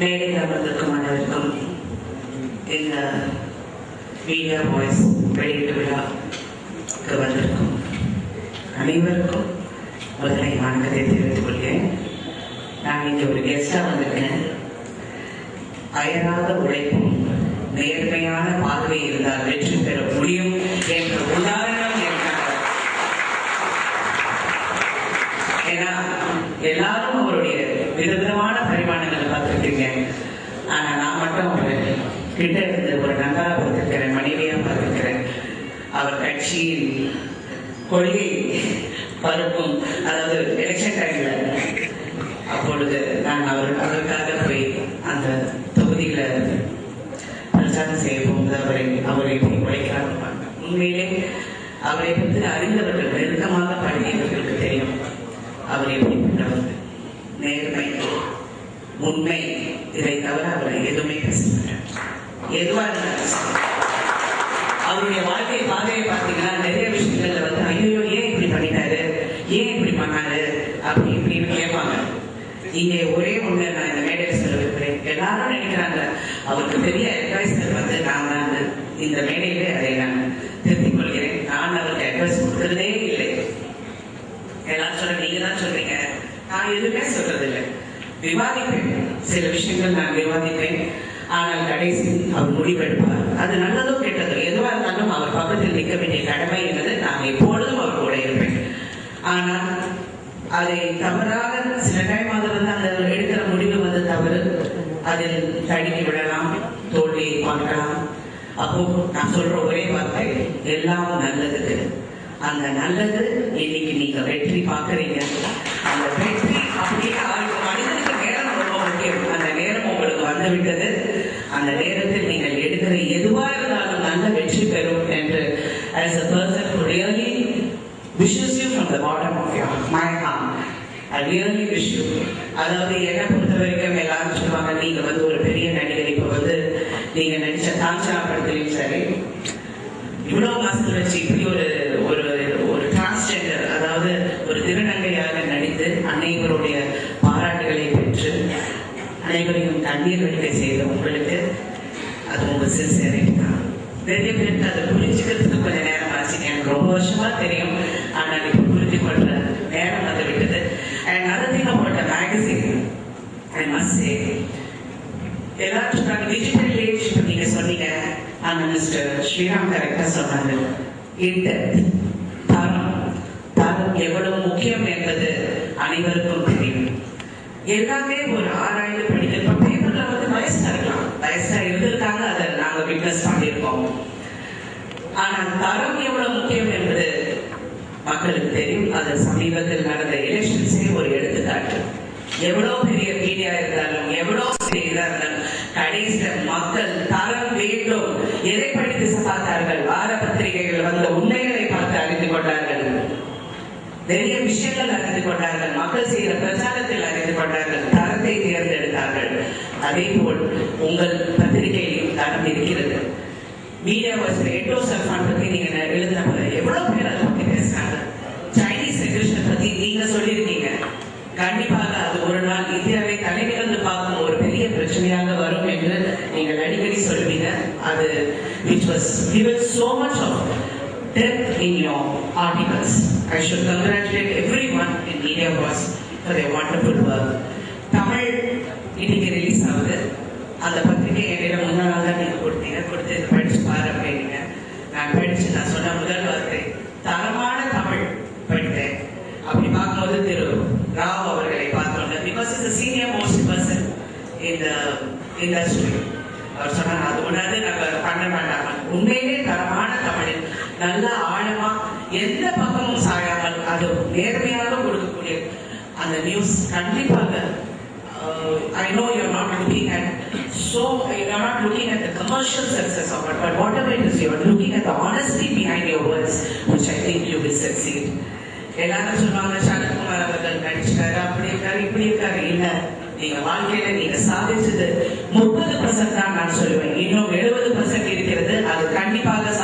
மேடையில் அமர்ந்திருக்கும் அனைவருக்கும் இந்த மீடியா வாய்ஸ் வெளியீட்டு விழாவுக்கு வந்திருக்கும் அனைவருக்கும் முதலை வணக்கத்தை தெரிவித்துக் கொள்கிறேன். நான் இங்கே ஒரு கெஸ்டாக வந்திருக்கேன். அயராத உழைப்பும் நேர்மையான பார்வை இருந்தால் வெற்றி பெற முடியும் என்ற உதாரணம் இருக்காங்க. ஏன்னா எல்லாரும் அவருடைய விதவிதமான பரிமாணங்களை பார்த்துருக்கீங்க. ஆனா நான் மட்டும் ஒரு கிட்ட இருந்து ஒரு நண்பராக பார்த்திருக்கிறேன், மனைவியா பார்த்திருக்கிறேன். அவர் கட்சியின் கொள்கை பருப்பும், அதாவது எலெக்ஷன் டைம்ல அப்பொழுது நான் அவருக்காக போய் அந்த தொகுதியில பிரச்சாரம் செய்ய போகும்போது அவரை உழைக்கிறாங்க. உண்மையிலே அவரை பற்றி அறிந்தவர்கள், நெருக்கமாக பழகியவர்களுக்கு தெரியும் அவர் எப்படிப்பட்டவர். நேர்மை, உண்மை, இதை தவிர அவர் எதுவுமே பேசுகிறார். எதுவா இருந்தாலும் அவருடைய வாழ்க்கை பாதையை பார்த்தீங்கன்னா நிறைய விஷயங்கள்ல வந்து ஐயோ ஏன் இப்படி பண்ணிட்டாரு, ஏன் இப்படி பண்ணாரு அப்படி இப்படின்னு கேட்பாங்க. இங்கே ஒரே ஒண்ணு நான் இந்த மேடையில் சொல்ல விரும்புகிறேன். எல்லாரும் நினைக்கிறாங்க அவருக்கு பெரிய அட்வைசர் வந்து நான் தான். இந்த மேடையிலே அதை நான் திருத்திக் கொள்கிறேன். நான் அவருக்கு அட்வைஸ் கொடுக்கறதே இல்லை. எல்லாரும் சொல்ல நீங்க தான் சொல்றீங்க, நான் எதுவுமே சொல்றது இல்லை. விவாதிப்பேன், சில விஷயங்கள் நான் விவாதிப்பேன். ஆனால் கடைசி அவர் முடிவெடுப்பார். அது நல்லதோ கெட்டதோ எதுவாக இருந்தாலும் அவர் பக்கத்தில் நிற்க வேண்டிய கடமை என்பது நான் எப்பொழுதும் அவர் கூட இருப்பேன். ஆனால் அதை தவறாக சில டைம் அது வந்து அந்த எடுக்கிற முடிவு வந்து தவறு, அதில் தடுக்கி விடலாம், தோல்வியை பார்க்கலாம். அப்போ நான் சொல்ற ஒரே வார்த்தை, எல்லாம் நல்லதுக்கு. அந்த நல்லது இன்னைக்கு நீங்க வெற்றி பார்க்கறீங்க. அந்த வெற்றி அப்படியே மனிதனுக்கு நேரம் ரொம்ப முக்கியம். அந்த நேரம் உங்களுக்கு வந்துவிட்டது. அந்த நேரத்தில் நீங்கள் எடுக்கிற எதுவா இருந்தாலும் நல்ல வெற்றி பெறும் என்று as a person who really wishes you from the bottom of my heart, I really wish you. அதாவது என்ன பொறுத்த வரைக்கும் எல்லாரும் சொல்லுவாங்க நீங்க வந்து ஒரு பெரிய நடிகர். இப்ப வந்து நீங்க நடிச்ச காஞ்சனா படத்திலையும் சரி, இவ்வளவு மாசத்துல வச்சு இப்படி ஒரு ஒரு ஒரு டிரான்ஸ்ஜெண்டர், அதாவது ஒரு திருநங்கையாக நடித்து அனைவருடைய பாராட்டுகளை பெற்று அனைவரையும் கண்ணீர் வெடிக்க செய்த உங்களுக்கு அது உங்க சின்சியரிட்டி தான். நிறைய பேருக்கு அதை புரிஞ்சுக்கிறதுக்கு கொஞ்சம் நேரம் ஆச்சு. எனக்கு ரொம்ப வருஷமா தெரியும், ஆனால் இப்ப புரிஞ்சு கொள்ற நேரம் வந்து விட்டது. And another thing about the magazine, I must say, எல்லாரும் டிஜிட்டல் ஏஜ் நீங்க சொன்னீங்க. ஆனா மிஸ்டர் ஸ்ரீராம் கரெக்டா சொன்னாங்க. தரம் எவ்வளவு முக்கியம் என்பது அனைவருக்கும் தெரியும். எல்லாமே ஒரு ஆராய்ந்து படிக்க. இப்ப பேப்பர்ல வந்து வயசா இருக்கலாம், வயசா இருந்திருக்காங்க, அதை நாங்க விட்னஸ் பண்ணியிருக்கோம். ஆனா தரம் எவ்வளவு முக்கியம் என்பது மக்களுக்கு தெரியும். அது சமீபத்தில் நடந்த எலெக்ஷன்ஸே ஒரு எடுத்துக்காட்டு. எவ்வளவு பெரிய மீடியா இருந்தாலும், எவ்வளவு பெரிய இதா இருந்தாலும், கடைசியில மக்கள் தரம் வேண்டும் எதை படித்து பார்த்தார்கள்? வார பத்திரிகைகள் வந்த உண்மைகளை பார்த்து அறிந்து கொண்டார்கள், நிறைய விஷயங்கள் அறிந்து கொண்டார்கள், மக்கள் செய்கிற பிரச்சாரத்தில் அறிந்து கொண்டார்கள், தரத்தை தேர்ந்தெடுத்தார்கள். அதே போல் உங்கள் பத்திரிகையிலும் தரம் இருக்கிறது. மீடியா வாய்ஸ் எண்டோசல்ஃபான் பத்தி நீங்க எழுதினப்ப எவ்வளவு பேர் அதை பத்தி பேசுறாங்க. சைனீஸ் ரெகுலேஷன் பத்தி நீங்க சொல்லியிருக்கீங்க. கண்டிப்பாக அது ஒரு நாள் இந்தியாவை தலைநிமிர்ந்து பார்க்கும் ஒரு பெரிய பிரச்சனையாக வரும் என்று நீங்கள் அடிக்கடி சொல்வீங்க. அது which was given so much of depth in your articles. I should congratulate everyone in Media Voice for their wonderful work. Tamil இன்னைக்கு ரிலீஸ் ஆகுது. அந்த பத்திரிகை என்னிடம் முதல் நாள் தான் நீங்க கொடுத்தீங்க. கொடுத்து இதை படிச்சு பாரு அப்படின்னீங்க. நான் படிச்சு நான் சொன்ன முதல் வார்த்தை தரமான தமிழ் படித்தேன். அப்படி பார்க்கும்போது திரு ராவ் அவர்களை பார்த்தோம். Because is senior most person இந்த இண்டஸ்ட்ரி. அவர் சொன்னாங்க அது ஒன்றாவது நம்ம பண்ண வேண்டாம். உண்மையிலே தரமான தமிழில் நல்ல ஆழமா எந்த பக்கமும் சாயாமல் அது நேர்மையாக கொடுக்கக்கூடிய அந்த நியூஸ் கண்டிப்பாக. I know you're not looking at the commercial success of it, but whatever it is, you're looking at the honesty behind your words, which I think you will succeed. எல்லாரும் சொல்லுவாங்க சரத்குமார் அவர்கள் நடிச்சிட்டாரு, அப்படி இருக்காரு, இப்படி இருக்காரு. இல்ல, நீங்க வாழ்க்கையில நீங்க சாதிச்சது 30% தான் நான் சொல்லுவேன். இன்னும் 70% இருக்கிறது. அது கண்டிப்பாக